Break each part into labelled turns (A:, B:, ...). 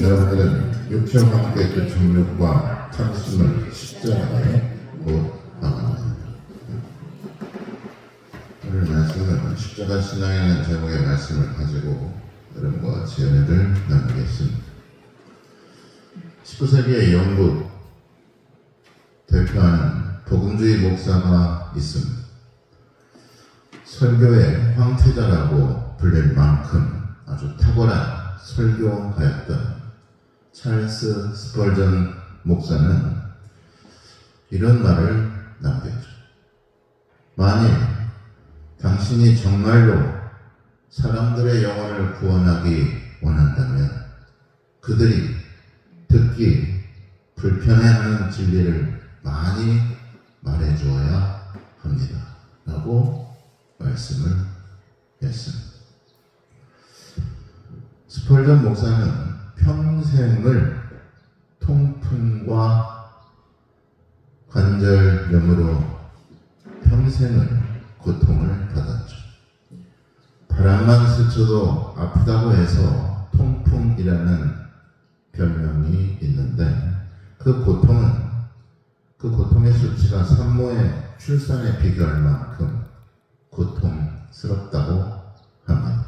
A: 여러분들은 육체와 함께 그 정욕과 탐심을 십자가에 못 박아냅니다. 오늘 말씀은 십자가 신앙이라는 제목의 말씀을 가지고 여러분과 같이 은혜를 나누겠습니다. 19세기의 영국 대표하는 복음주의 목사가 있습니다. 설교의 황태자라고 불릴 만큼 아주 탁월한 설교가였던 찰스 스펄전 목사는 이런 말을 남겼죠. 만일 당신이 정말로 사람들의 영혼을 구원하기 원한다면 그들이 듣기 불편해하는 진리를 많이 말해주어야 합니다. 라고 말씀을 했습니다. 스펄전 목사는 평생을 통풍과 관절염으로 평생을 고통을 받았죠. 바람만 스쳐도 아프다고 해서 통풍이라는 별명이 있는데 그 고통의 수치가 산모의 출산에 비교할 만큼 고통스럽다고 합니다.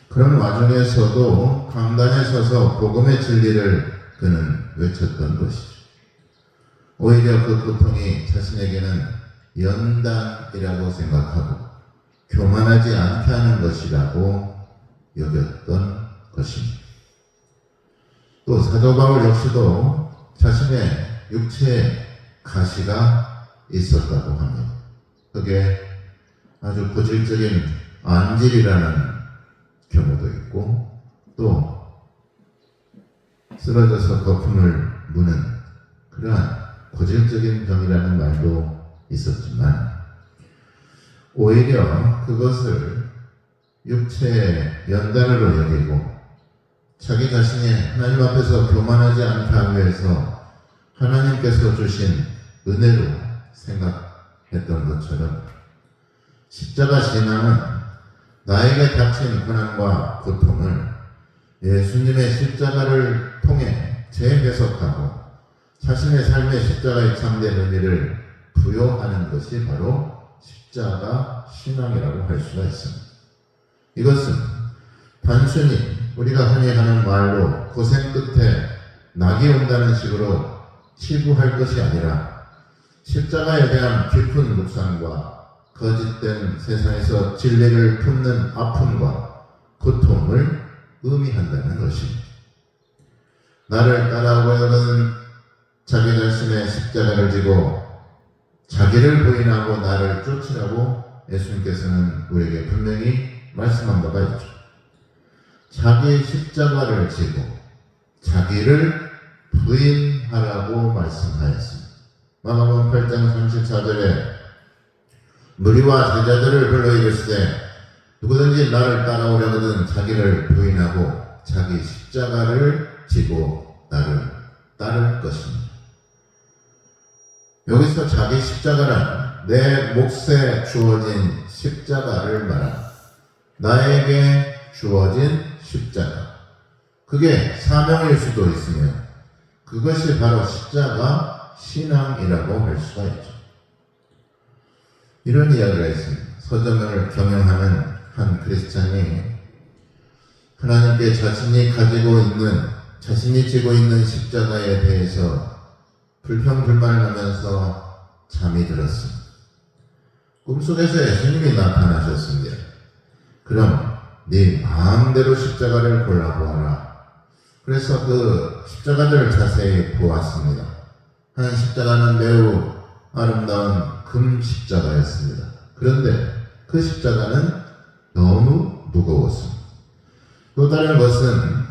A: 그런 와중에서도 강단에 서서 복음의 진리를 그는 외쳤던 것이죠. 오히려 그 고통이 자신에게는 연단이라고 생각하고 교만하지 않게 하는 것이라고 여겼던 것입니다. 또 사도 바울 역시도 자신의 육체에 가시가 있었다고 합니다. 그게 아주 고질적인 안질이라는 경우도 있고 또 쓰러져서 거품을 무는 그러한 고질적인 병이라는 말도 있었지만 오히려 그것을 육체의 연단으로 여기고 자기 자신이 하나님 앞에서 교만하지 않게 하기 위해서 하나님께서 주신 은혜로 생각했던 것처럼 십자가 신앙은 나에게 닥친 고난과 고통을 예수님의 십자가를 통해 재해석하고 자신의 삶의 십자가의 참된 의미를 부여하는 것이 바로 십자가 신앙이라고 할 수가 있습니다. 이것은 단순히 우리가 흔히 하는 말로 고생 끝에 낙이 온다는 식으로 치부할 것이 아니라 십자가에 대한 깊은 묵상과 거짓된 세상에서 진리를 품는 아픔과 고통을 의미한다는 것입니다. 나를 따라오려는 자기 자신의 십자가를 지고 자기를 부인하고 나를 쫓으라고 예수님께서는 우리에게 분명히 말씀한 바가 있죠. 자기 십자가를 지고 자기를 부인하라고 말씀하였습니다. 마가복음 8장 34절에 무리와 제자들을 불러 이르시되 누구든지 나를 따라오려거든 자기를 부인하고 자기 십자가를 지고 나를 따를 것입니다. 여기서 자기 십자가란 내 몫에 주어진 십자가를 말합니다. 나에게 주어진 십자가. 그게 사명일 수도 있으며 그것이 바로 십자가 신앙이라고 할 수가 있죠. 이런 이야기가 있습니다. 서점을 경영하는 한 크리스찬이 하나님께 자신이 지고 있는 십자가에 대해서 불평불만을 하면서 잠이 들었습니다. 꿈속에서 예수님이 나타나셨습니다. 그럼 네 마음대로 십자가를 골라보아라. 그래서 그 십자가들을 자세히 보았습니다. 한 십자가는 매우 아름다운 금 십자가였습니다. 그런데 그 십자가는 너무 무거웠습니다. 또 다른 것은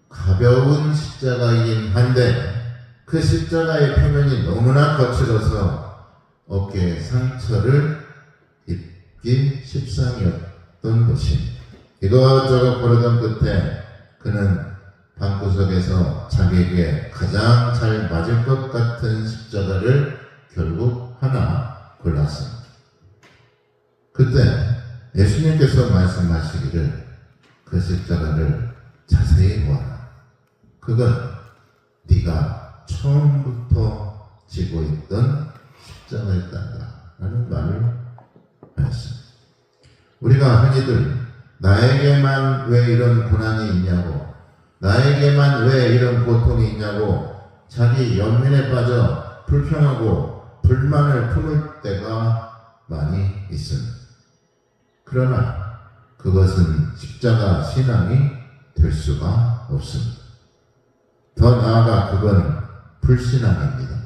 A: 가벼운 십자가이긴 한데 그 십자가의 표면이 너무나 거칠어서 어깨에 상처를 입기 십상이었던 것입니다. 이것저것 고르던 끝에 그는 방구석에서 자기에게 가장 잘 맞을 것 같은 십자가를 결국 하나 골랐습니다. 그때 예수님께서 말씀하시기를 그 십자가를 자세히 보아라. 그건 네가 처음부터 지고 있던 십자가였단다 라는 말을 하였습니다. 우리가 흔히들 나에게만 왜 이런 고난이 있냐고, 나에게만 왜 이런 고통이 있냐고 자기 연민에 빠져 불평하고 불만을 품을 때가 많이 있습니다. 그러나 그것은 십자가 신앙이 될 수가 없습니다. 더 나아가 그건 불신앙입니다.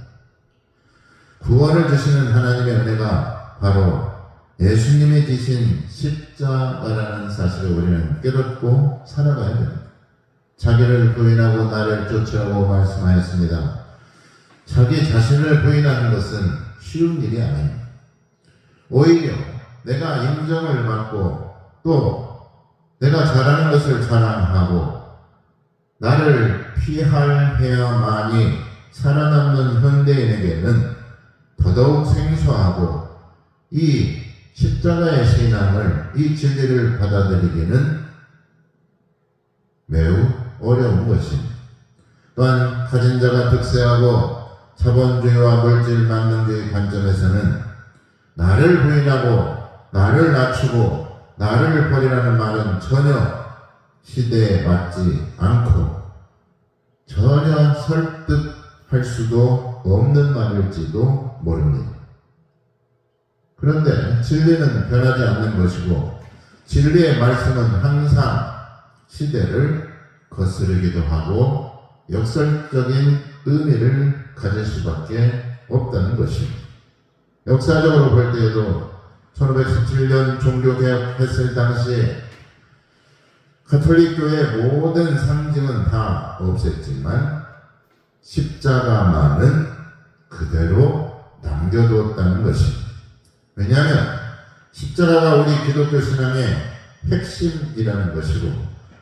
A: 구원을 주시는 하나님의 은혜가 바로 예수님이 지신 십자가라는 사실을 우리는 깨닫고 살아가야 됩니다. 자기를 부인하고 나를 쫓으라고 말씀하였습니다. 자기 자신을 부인하는 것은 쉬운 일이 아닙니다. 오히려 내가 인정을 받고 또 내가 잘하는 것을 자랑하고 나를 피할해야만이 살아남는 현대인에게는 더더욱 생소하고 이 십자가의 신앙을, 이 진리를 받아들이기는 매우 어려운 것입니다. 또한 가진 자가 득세하고 자본주의와 물질 만능주의 관점에서는 나를 부인하고 나를 낮추고 나를 버리라는 말은 전혀 시대에 맞지 않고 전혀 설득할 수도 없는 말일지도 모릅니다. 그런데 진리는 변하지 않는 것이고 진리의 말씀은 항상 시대를 거스르기도 하고 역설적인 의미를 가질 수밖에 없다는 것입니다. 역사적으로 볼 때에도 1517년 종교개혁했을 당시에 가톨릭교의 모든 상징은 다 없앴지만 십자가만은 그대로 남겨두었다는 것입니다. 왜냐하면 십자가가 우리 기독교 신앙의 핵심이라는 것이고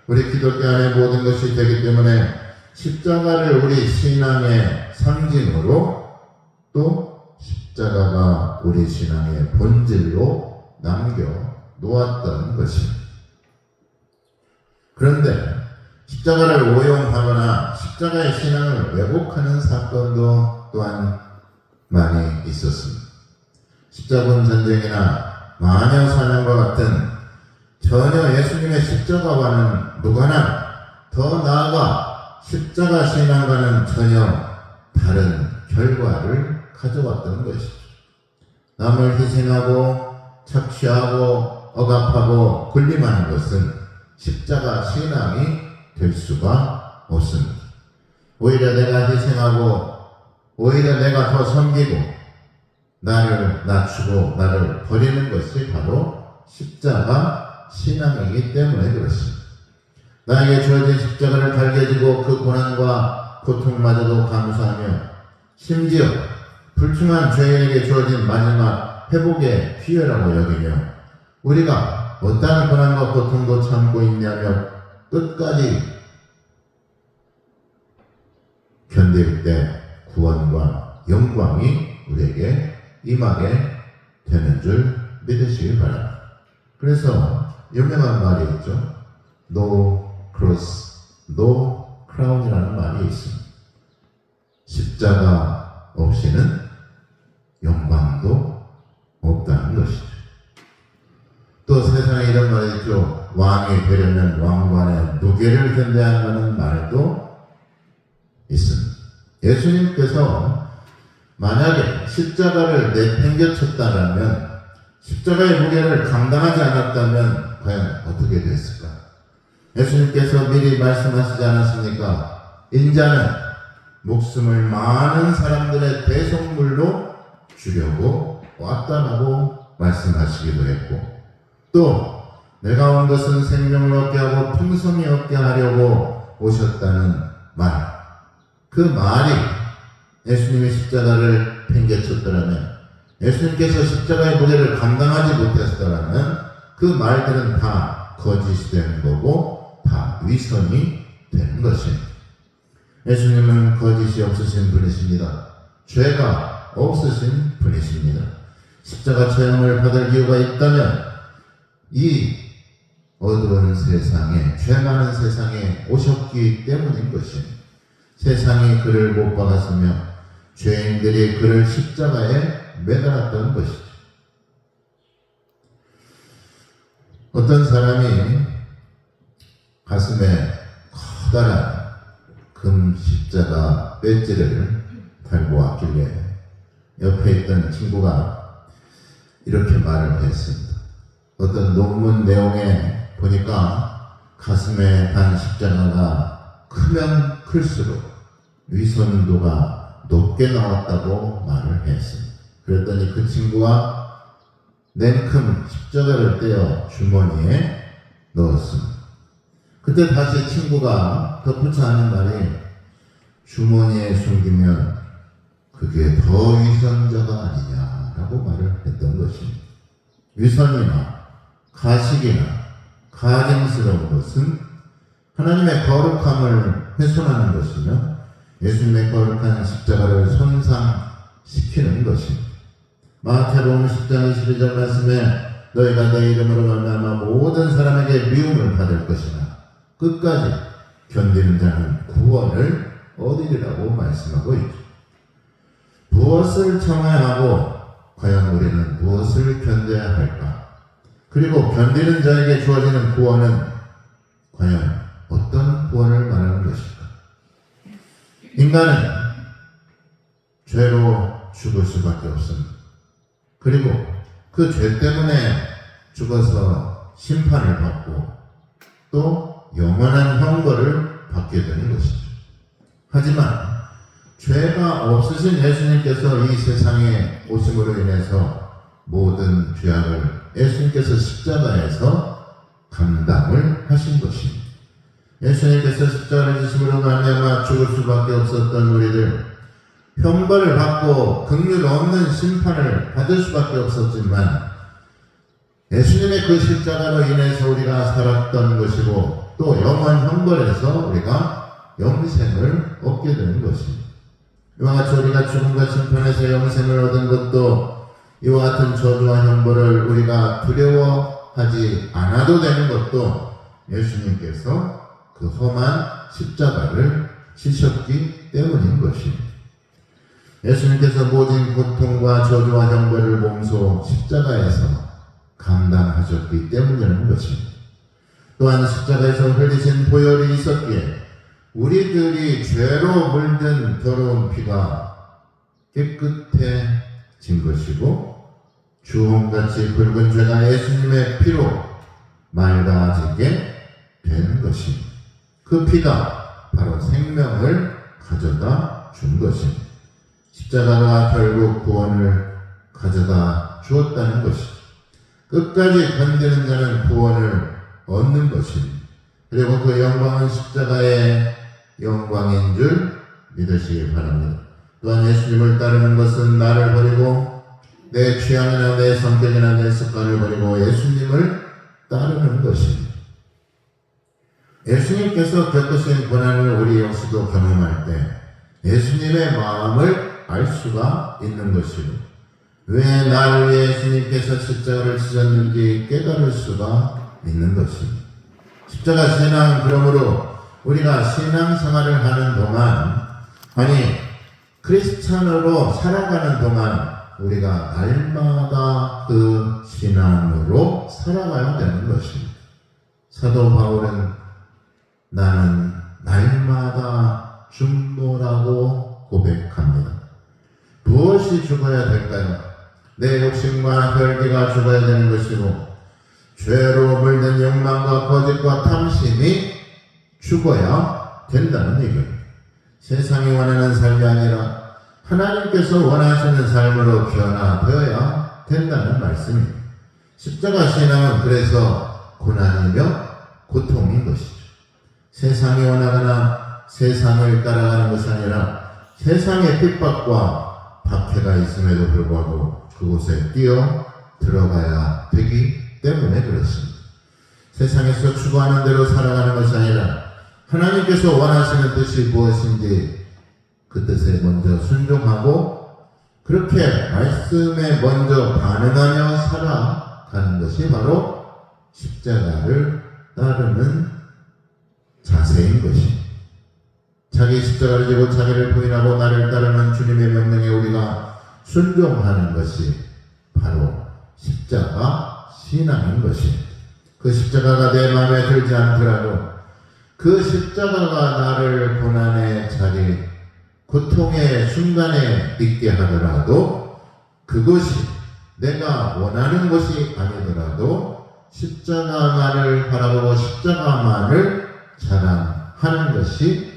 A: 우리 기독교 안에 모든 것이 되기 때문에 십자가를 우리 신앙의 상징으로 또 십자가가 우리 신앙의 본질로 남겨 놓았던 것입니다. 그런데 십자가를 오용하거나 십자가의 신앙을 왜곡하는 사건도 또한 많이 있었습니다. 십자군 전쟁이나 마녀 사냥과 같은 전혀 예수님의 십자가와는 무관한 더 나아가 십자가 신앙과는 전혀 다른 결과를 가져왔던 것이죠. 남을 희생하고 착취하고 억압하고 군림하는 것은 십자가 신앙이 될 수가 없습니다. 오히려 내가 희생하고 오히려 내가 더 섬기고 나를 낮추고 나를 버리는 것이 바로 십자가 신앙이기 때문에 그렇습니다. 나에게 주어진 십자가를 달게 지고 그 고난과 고통마저도 감수하며 심지어 불충한 죄인에게 주어진 마지막 회복의 기회라고 여기며 우리가 어떠한 고난과 고통도 참고 있냐며 끝까지 견딜 때 구원과 영광이 우리에게 임하게 되는 줄 믿으시기 바랍니다. 그래서 유명한 말이 있죠. No cross, no crown이라는 말이 있습니다. 십자가 없이는 영광도 없다는 것이죠. 또 세상에 이런 말이 있죠. 왕이 되려면 왕관의 무게를 견뎌야 한다는 말도 있습니다. 예수님께서 만약에 십자가를 내팽개쳤다면 십자가의 무게를 감당하지 않았다면 과연 어떻게 됐을까? 예수님께서 미리 말씀하시지 않았습니까? 인자는 목숨을 많은 사람들의 대속물로 주려고 왔다라고 말씀하시기도 했고 또 내가 온 것은 생명을 얻게 하고 풍성히 얻게 하려고 오셨다는 말, 그 말이 예수님이 십자가를 팽개쳤더라면 예수님께서 십자가의 무게를 감당하지 못했더라면 그 말들은 다 거짓이 되는 거고 다 위선이 되는 것입니다. 예수님은 거짓이 없으신 분이십니다. 죄가 없으신 분이십니다. 십자가 체험을 받을 이유가 있다면 이 어두운 세상에, 죄 많은 세상에 오셨기 때문인 것입니다. 세상이 그를 못 박았으며 죄인들이 그를 십자가에 매달았던 것이죠. 어떤 사람이 가슴에 커다란 금 십자가 배지를 달고 왔길래 옆에 있던 친구가 이렇게 말을 했습니다. 어떤 논문 내용에 보니까 가슴에 단 십자가가 크면 클수록 위선도가 높게 나왔다고 말을 했습니다. 그랬더니 그 친구가 냉큼 십자가를 떼어 주머니에 넣었습니다. 그때 다시 친구가 덧붙여 하는 말이 주머니에 숨기면 그게 더 위선자가 아니냐라고 말을 했던 것입니다. 위선이나 가식이나 가증스러운 것은 하나님의 거룩함을 훼손하는 것이며 예수님의 거룩한 십자가를 손상시키는 것입니다. 마태복음 10장 22절 말씀에 너희가 내 이름으로 말미암아 모든 사람에게 미움을 받을 것이나 끝까지 견디는 자는 구원을 얻으리라고 말씀하고 있죠. 무엇을 참아야 하고 과연 우리는 무엇을 견뎌야 할까? 그리고 견디는 자에게 주어지는 구원은 과연 어떤 구원을 말하는 것일까? 인간은 죄로 죽을 수밖에 없습니다. 그리고 그 죄 때문에 죽어서 심판을 받고 또 영원한 형벌을 받게 되는 것이죠. 하지만 죄가 없으신 예수님께서 이 세상에 오심으로 인해서 모든 죄악을 예수님께서 십자가에서 감당을 하신 것입니다. 예수님께서 십자가를 지심으로 말미암아 죽을 수밖에 없었던 우리들, 형벌을 받고 긍휼 없는 심판을 받을 수밖에 없었지만 예수님의 그 십자가로 인해서 우리가 살았던 것이고 또 영원 형벌에서 우리가 영생을 얻게 되는 것입니다. 이와 같이 우리가 죽음과 심판에서 영생을 얻은 것도 이와 같은 저주와 형벌을 우리가 두려워하지 않아도 되는 것도 예수님께서 그 험한 십자가를 지셨기 때문인 것입니다. 예수님께서 모든 고통과 저주와 형벌을 몸소 십자가에서 감당하셨기 때문이라는 것입니다. 또한 십자가에서 흘리신 보혈이 있었기에 우리들이 죄로 물든 더러운 피가 깨끗해진 것이고 주홍같이 붉은 죄가 예수님의 피로 맑아지게 되는 것입니다. 그 피가 바로 생명을 가져다 준 것입니다. 십자가가 결국 구원을 가져다 주었다는 것입니다. 끝까지 견디는 자는 구원을 얻는 것입니다. 그리고 그 영광은 십자가의 영광인 줄 믿으시기 바랍니다. 또한 예수님을 따르는 것은 나를 버리고 내 취향이나 내 성격이나 내 습관을 버리고 예수님을 따르는 것입니다. 예수님께서 겪으신 고난을 우리 역시도 경험할 때 예수님의 마음을 알 수가 있는 것이고 왜 나를 위해 예수님께서 십자가를 지셨는지 깨달을 수가 있는 것입니다. 십자가 신앙, 그러므로 우리가 신앙생활을 하는 동안, 아니 크리스찬으로 살아가는 동안 우리가 날마다 그 신앙으로 살아가야 되는 것입니다. 사도 바울은 나는 날마다 중노라고 고백합니다. 무엇이 죽어야 될까요? 내 욕심과 혈기가 죽어야 되는 것이고 죄로 물든 욕망과 거짓과 탐심이 죽어야 된다는 얘기입니다. 세상이 원하는 삶이 아니라 하나님께서 원하시는 삶으로 변화되어야 된다는 말씀입니다. 십자가 신앙은 그래서 고난이며 고통인 것이죠. 세상이 원하거나 세상을 따라가는 것이 아니라 세상의 핍박과 박해가 있음에도 불구하고 그곳에 뛰어 들어가야 되기 때문에 그렇습니다. 세상에서 추구하는 대로 살아가는 것이 아니라 하나님께서 원하시는 뜻이 무엇인지 그 뜻에 먼저 순종하고 그렇게 말씀에 먼저 반응하며 살아가는 것이 바로 십자가를 따르는 자세인 것입니다. 자기 십자가를 지고 자기를 부인하고 나를 따르는 주님의 명령에 우리가 순종하는 것이 바로 십자가 신앙인 것입니다. 그 십자가가 내 마음에 들지 않더라도 그 십자가가 나를 고난의 자리, 고통의 순간에 있게 하더라도 그것이 내가 원하는 것이 아니더라도 십자가만을 바라보고 십자가만을 자랑하는 것이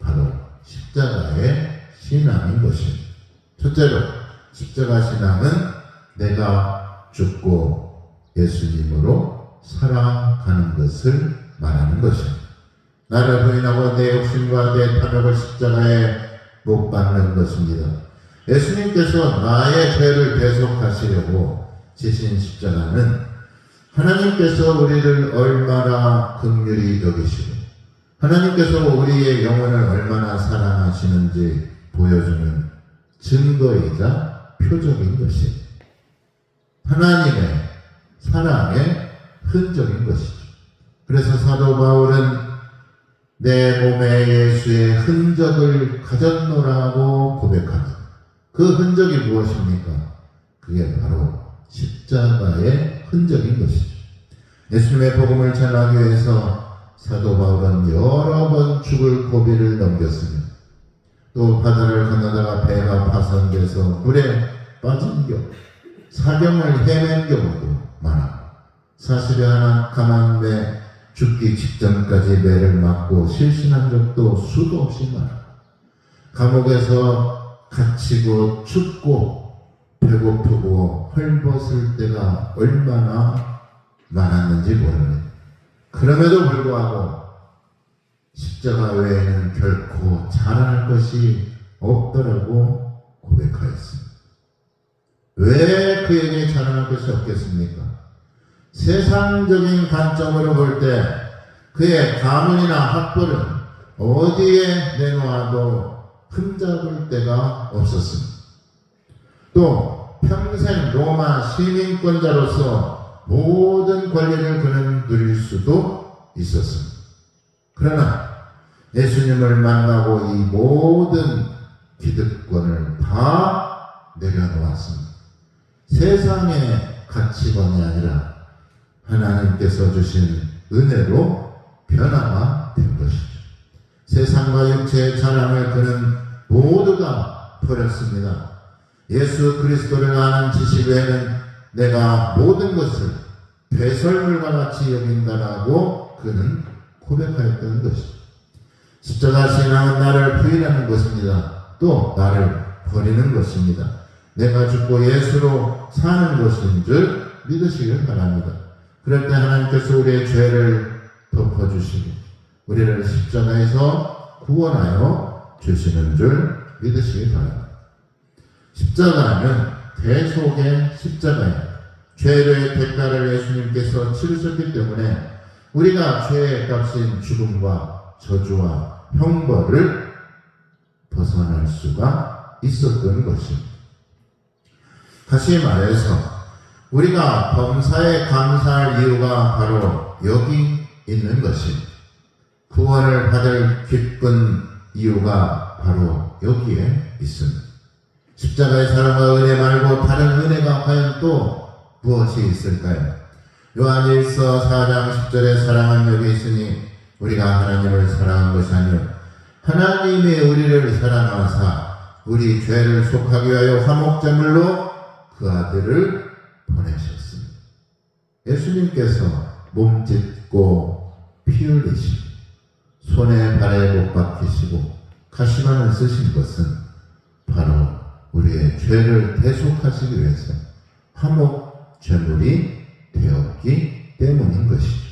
A: 바로 십자가의 신앙인 것입니다. 첫째로 십자가 신앙은 내가 죽고 예수님으로 살아가는 것을 말하는 것입니다. 나를 부인하고 내 욕심과 내 탐욕을 십자가에 못 박는 것입니다. 예수님께서 나의 죄를 대속하시려고 지신 십자가는 하나님께서 우리를 얼마나 긍휼히 여기시고 하나님께서 우리의 영혼을 얼마나 사랑하시는지 보여주는 증거이자 표적인 것입니다. 하나님의 사랑의 흔적인 것이죠. 그래서 사도 바울은 내 몸에 예수의 흔적을 가졌노라고 고백합니다. 그 흔적이 무엇입니까? 그게 바로 십자가의 흔적인 것이죠. 예수님의 복음을 전하기 위해서 사도 바울은 여러 번 죽을 고비를 넘겼습니다. 또 바다를 건너다가 배가 파손돼서 물에 빠진 경우, 사경을 헤맨 경우도 많아. 사실에 하나 강한 배 죽기 직전까지 배를 맞고 실신한 적도 수도 없이 많아. 감옥에서 갇히고 춥고 배고프고 헐벗을 때가 얼마나 많았는지 모릅니다. 그럼에도 불구하고 십자가 외에는 결코 자랑할 것이 없더라고 고백하였습니다. 왜 그에게 자랑할 것이 없겠습니까? 세상적인 관점으로 볼 때 그의 가문이나 학벌은 어디에 내놓아도 흠잡을 데가 없었습니다. 또 평생 로마 시민권자로서 모든 권리를 그는 누릴 수도 있었습니다. 그러나 예수님을 만나고 이 모든 기득권을 다 내려놓았습니다. 세상의 가치관이 아니라 하나님께서 주신 은혜로 변화가 된 것이죠. 세상과 육체의 자랑을 그는 모두가 버렸습니다. 예수 그리스도를 아는 지식 외에는 내가 모든 것을 배설물과 같이 여긴다라고 그는 고백하였던 것이죠. 십자가 신앙은 나를 부인하는 것입니다. 또 나를 버리는 것입니다. 내가 죽고 예수로 사는 것인 줄 믿으시길 바랍니다. 그럴 때 하나님께서 우리의 죄를 덮어주시고 우리를 십자가에서 구원하여 주시는 줄 믿으시길 바랍니다. 십자가는 대속의 십자가입니다. 죄의 대가를 예수님께서 치르셨기 때문에 우리가 죄의 값인 죽음과 저주와 형벌을 벗어날 수가 있었던 것입니다. 다시 말해서 우리가 범사에 감사할 이유가 바로 여기 있는 것입니다. 구원을 받을 기쁜 이유가 바로 여기에 있습니다. 십자가의 사랑과 은혜 말고 다른 은혜가 과연 또 무엇이 있을까요? 요한일서 4장 10절에 사랑은 여기 있으니 우리가 하나님을 사랑한 것이 아니요 하나님이 우리를 사랑하사 우리 죄를 속하기 위하여 화목제물로 그 아들을 보내셨습니다. 예수님께서 몸짓고 피 흘리시고 손에 발에 못 박히시고 가시관을 쓰신 것은 바로 우리의 죄를 대속하시기 위해서 화목 제물이 되었기 때문인 것이죠.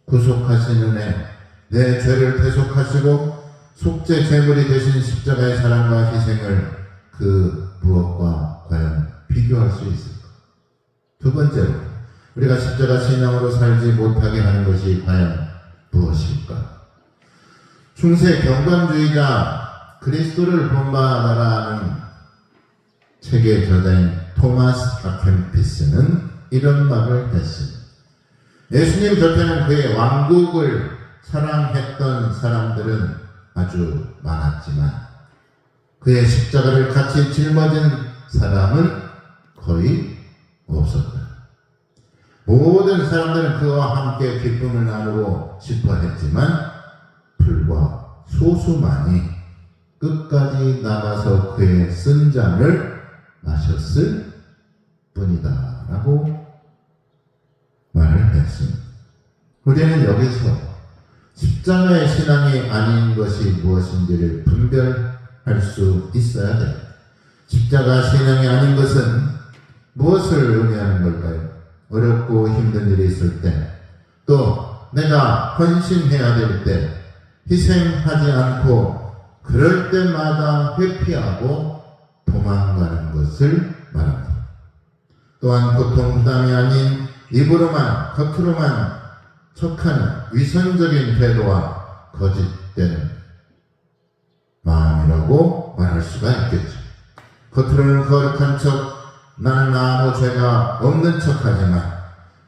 A: 구속하신 은혜, 내 죄를 대속하시고 속죄 제물이 되신 십자가의 사랑과 희생을 그 무엇과 과연 비교할 수 있을까? 두 번째로 우리가 십자가 신앙으로 살지 못하게 하는 것이 과연 무엇일까? 중세 경건주의자 그리스도를 본받아라는 책의 저자인 토마스 아켄피스는 이런 말을 했습니다. 예수님 곁에는 그의 왕국을 사랑했던 사람들은 아주 많았지만 그의 십자가를 같이 짊어진 사람은 거의 없었다. 모든 사람들은 그와 함께 기쁨을 나누고 싶어 했지만 불과 소수만이 끝까지 남아서 그의 쓴 잔을 마셨을 뿐이다 라고 말을 했습니다. 우리는 여기서 십자가의 신앙이 아닌 것이 무엇인지를 분별할 수 있어야 돼요. 십자가 신앙이 아닌 것은 무엇을 의미하는 걸까요? 어렵고 힘든 일이 있을 때, 또 내가 헌신해야 될 때 희생하지 않고 그럴 때마다 회피하고 도망가는 것을 말합니다. 또한 고통 부담이 아닌 입으로만 겉으로만 척한 위선적인 태도와 거짓된 마음이라고 말할 수가 있겠죠. 겉으로는 거룩한 척, 나는 아무 죄가 없는 척하지만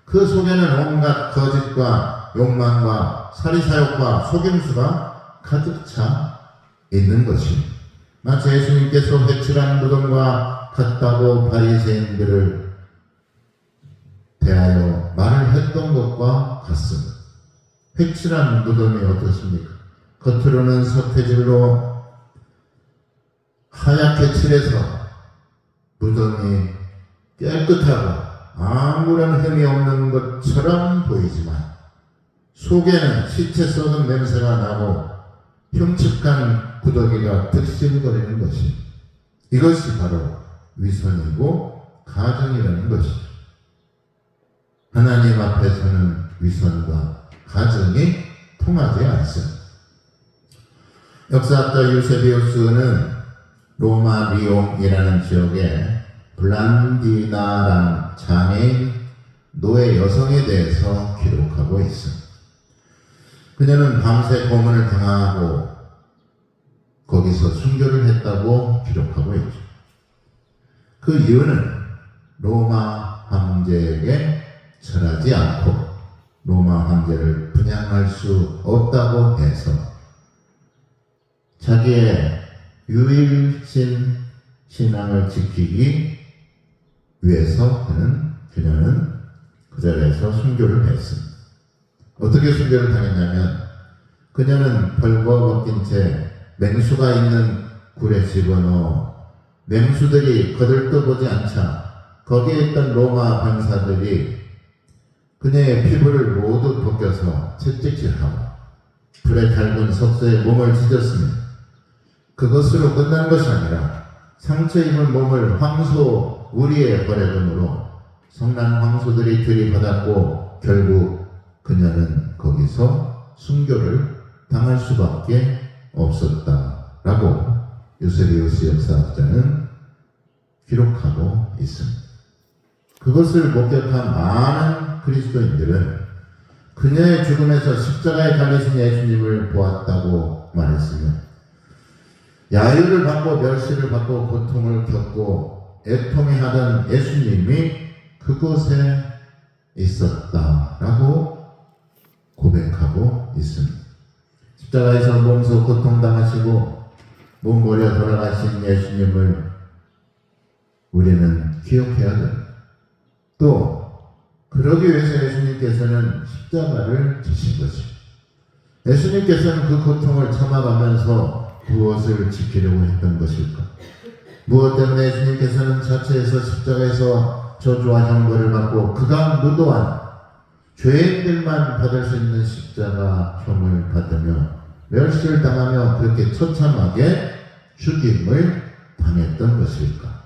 A: 그 속에는 온갖 거짓과 욕망과 사리사욕과 속임수가 가득 차 있는 것입니다. 마치 예수님께서 회칠한 무덤과 같다고 바리새인들을 대하여 말을 했던 것과 같습니다. 회칠한 무덤이 어떻습니까? 겉으로는 서태질로 하얗게 칠해서 무덤이 깨끗하고 아무런 흠이 없는 것처럼 보이지만 속에는 시체 썩은 냄새가 나고 흉측한 구더기가 득실거리는 것이, 이것이 바로 위선이고 가증이라는 것이죠. 하나님 앞에서는 위선과 가증이 통하지 않습니다. 역사학자 유세비우스는 로마 리옹이라는 지역에 블란디나라는 장애인 노예 여성에 대해서 기록하고 있습니다. 그녀는 밤새 고문을 당하고 거기서 순교를 했다고 기록하고 있죠. 그 이유는 로마 황제에게 절하지 않고 로마 황제를 분양할 수 없다고 해서 자기의 유일신 신앙을 지키기 위해서 그녀는 그 자리에서 순교를 했습니다. 어떻게 순교를 당했냐면 그녀는 벌거벗긴 채 맹수가 있는 굴에 집어넣어 맹수들이 거들떠보지 않자 거기에 있던 로마 병사들이 그녀의 피부를 모두 벗겨서 채찍질하고 불에 달군 석쇠에 몸을 찢었습니다. 그것으로 끝난 것이 아니라 상처 입은 몸을 황소 우리에 버려둠으로 성난 황소들이 들이받았고 결국 그녀는 거기서 순교를 당할 수밖에 없었다라고 유세비우스 역사학자는 기록하고 있습니다. 그것을 목격한 많은 그리스도인들은 그녀의 죽음에서 십자가에 달리신 예수님을 보았다고 말했으며 야유를 받고 멸시를 받고 고통을 겪고 애통해하던 예수님이 그곳에 있었다라고 고백하고 있습니다. 십자가에서 몸소 고통당하시고 몸버려 돌아가신 예수님을 우리는 기억해야 됩니다. 또 그러기 위해서 예수님께서는 십자가를 지신 것입니다. 예수님께서는 그 고통을 참아가면서 무엇을 지키려고 했던 것일까? 무엇 때문에 예수님께서는 자체에서 십자가에서 저주와 형벌을 받고 그가 무도한 죄인들만 받을 수 있는 십자가 혐을 받으며 멸시를 당하며 그렇게 처참하게 죽임을 당했던 것일까?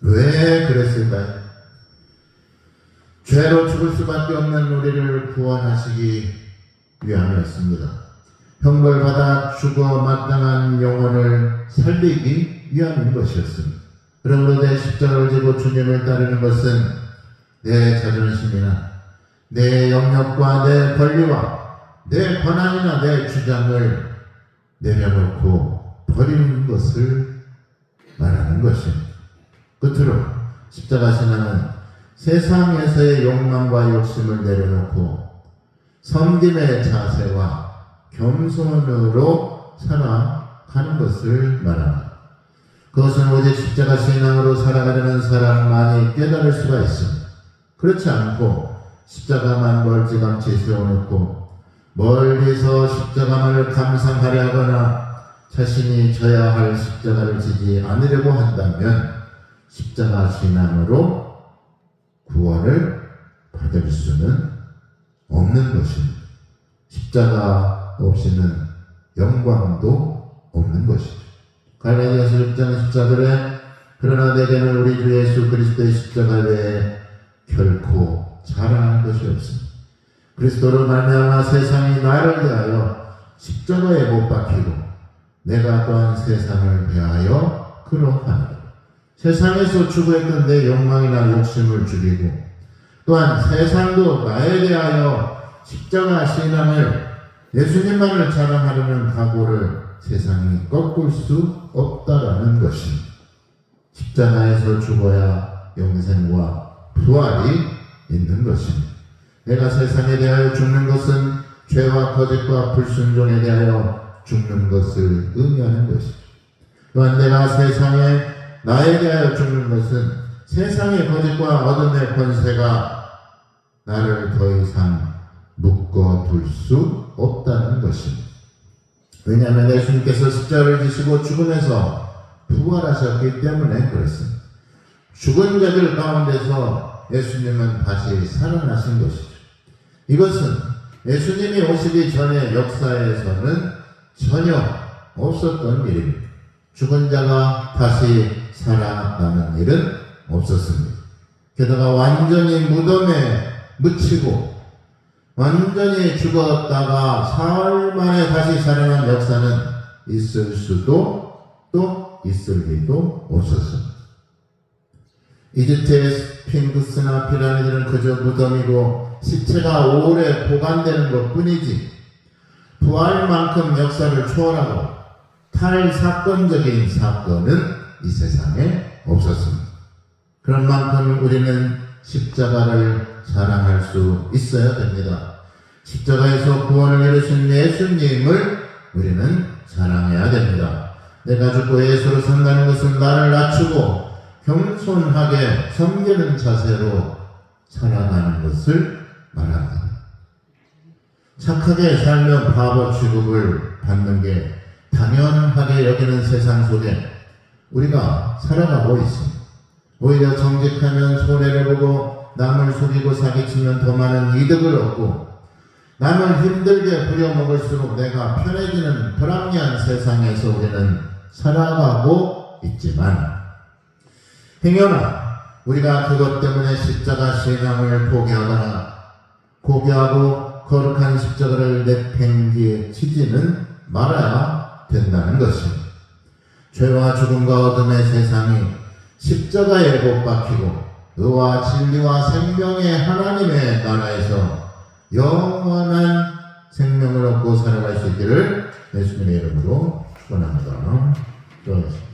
A: 왜 그랬을까요? 죄로 죽을 수밖에 없는 우리를 구원하시기 위함이었습니다. 형벌받아 죽어 마땅한 영혼을 살리기 위함인 것이었습니다. 그러므로 내 십자가를 지고 주님을 따르는 것은 내 자존심이나 내 영역과 내 권리와 내 권한이나 내 주장을 내려놓고 버리는 것을 말하는 것입니다. 끝으로 십자가 신앙은 세상에서의 욕망과 욕심을 내려놓고 섬김의 자세와 겸손으로 살아가는 것을 말합니다. 그것은 오직 십자가 신앙으로 살아가려는 사람만이 깨달을 수가 있습니다. 그렇지 않고 십자가만 멀찌감치 세워놓고 멀리서 십자가만을 감상하려 하거나 자신이 져야 할 십자가를 지지 않으려고 한다면 십자가 신앙으로 구원을 받을 수는 없는 것입니다. 십자가 없이는 영광도 없는 것이죠. 갈라디아서 6장 14절에 그러나 내게는 우리 주 예수 그리스도의 십자가 외에 결코 자랑할 것이 없습니다. 그리스도로 말미암아 세상이 나를 대하여 십자가에 못 박히고 내가 또한 세상을 대하여 그러하노라. 세상에서 추구했던 내 욕망이나 욕심을 죽이고 또한 세상도 나에 대하여 십자가 신앙을 예수님만을 자랑하려는 각오를 세상이 꺾을 수 없다라는 것입니다. 십자가에서 죽어야 영생과 부활이 있는 것입니다. 내가 세상에 대하여 죽는 것은 죄와 거짓과 불순종에 대하여 죽는 것을 의미하는 것이죠. 또한 내가 세상에 나에 대하여 죽는 것은 세상의 거짓과 어둠의 권세가 나를 더 이상 묶어둘 수 없다는 것입니다. 왜냐하면 예수님께서 십자가를 지시고 죽음에서 부활하셨기 때문에 그렇습니다. 죽은 자들 가운데서 예수님은 다시 살아나신 것이죠. 이것은 예수님이 오시기 전의 역사에서는 전혀 없었던 일입니다. 죽은 자가 다시 살아나는 일은 없었습니다. 게다가 완전히 무덤에 묻히고 완전히 죽었다가 사흘 만에 다시 살아난 역사는 있을 수도 또 있을 리도 없었습니다. 이집트의 스핑크스나 피라미드는 그저 무덤이고 시체가 오래 보관되는 것 뿐이지 부활만큼 역사를 초월하고 탈사건적인 사건은 이 세상에 없었습니다. 그런 만큼 우리는 십자가를 사랑할 수 있어야 됩니다. 십자가에서 구원을 이루신 예수님을 우리는 사랑해야 됩니다. 내가 죽고 예수로 산다는 것은 나를 낮추고 겸손하게 섬기는 자세로 살아가는 것을 말합니다. 착하게 살면 바보 취급을 받는 게 당연하게 여기는 세상 속에 우리가 살아가고 있습니다. 오히려 정직하면 손해를 보고 남을 속이고 사기치면 더 많은 이득을 얻고 남을 힘들게 부려먹을수록 내가 편해지는 불합리한 세상에서 우리는 살아가고 있지만 행여나 우리가 그것 때문에 십자가 신앙을 포기하거나 고귀하고 거룩한 십자가를 내팽개치지는 말아야 된다는 것입니다. 죄와 죽음과 어둠의 세상이 십자가에 못 박히고 의와 진리와 생명의 하나님의 나라에서 영원한 생명을 얻고 살아갈 수 있기를 예수님의 이름으로 축원합니다. 기도하겠습니다.